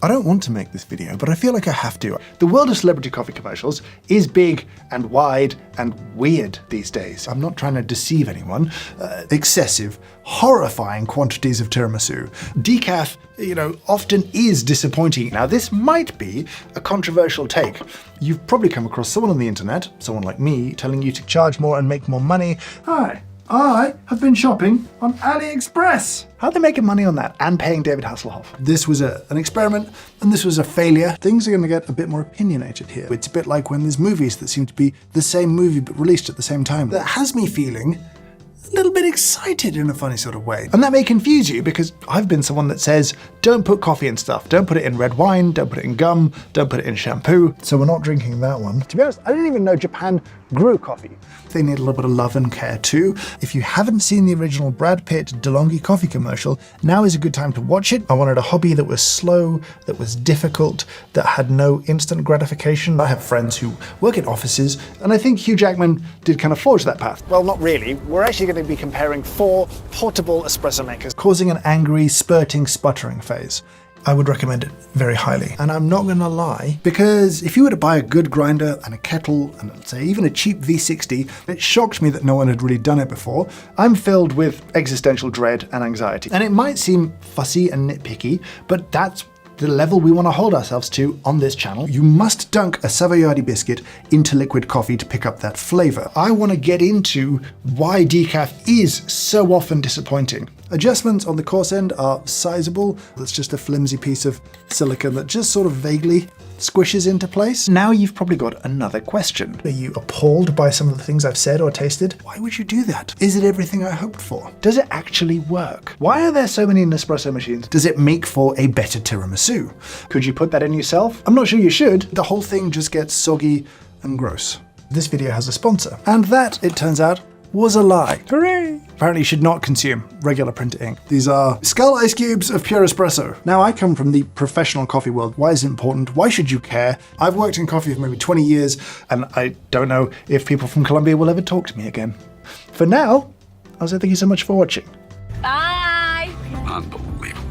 I don't want to make this video, but I feel like I have to. The world of celebrity coffee commercials is big and wide and weird these days. I'm not trying to deceive anyone. Excessive, horrifying quantities of tiramisu. Decaf, often is disappointing. Now, this might be a controversial take. You've probably come across someone on the internet, someone like me, telling you to charge more and make more money. Hi, I have been shopping on AliExpress. How are they making money on that and paying David Hasselhoff? This was an experiment and this was a failure. Things are going to get a bit more opinionated here. It's a bit like when there's movies that seem to be the same movie but released at the same time. That has me feeling a little bit excited in a funny sort of way. And that may confuse you because I've been someone that says, don't put coffee in stuff. Don't put it in red wine, don't put it in gum, don't put it in shampoo. So we're not drinking that one. To be honest, I didn't even know Japan grew coffee. They need a little bit of love and care too. If you haven't seen the original Brad Pitt DeLonghi coffee commercial, now is a good time to watch it. I wanted a hobby that was slow, that was difficult, that had no instant gratification. I have friends who work in offices, and I think Hugh Jackman did kind of forge that path. Well, not really. We're actually going to be comparing 4 portable espresso makers, causing an angry, spurting, sputtering phase. I would recommend it very highly. And I'm not gonna lie, because if you were to buy a good grinder and a kettle and say even a cheap V60, it shocked me that no one had really done it before. I'm filled with existential dread and anxiety. And it might seem fussy and nitpicky, but that's the level we want to hold ourselves to on this channel. You must dunk a Savoiardi biscuit into liquid coffee to pick up that flavor. I want to get into why decaf is so often disappointing. Adjustments on the coarse end are sizable. That's just a flimsy piece of silicone that just sort of vaguely squishes into place. Now you've probably got another question. Are you appalled by some of the things I've said or tasted? Why would you do that? Is it everything I hoped for? Does it actually work? Why are there so many Nespresso machines? Does it make for a better tiramisu? Could you put that in yourself? I'm not sure you should. The whole thing just gets soggy and gross. This video has a sponsor, and that, it turns out, was a lie. Hooray! Apparently you should not consume regular print ink. These are skull ice cubes of pure espresso. Now I come from the professional coffee world. Why is it important? Why should you care? I've worked in coffee for maybe 20 years and I don't know if people from Colombia will ever talk to me again. For now, I'll say thank you so much for watching. Bye! Unbelievable.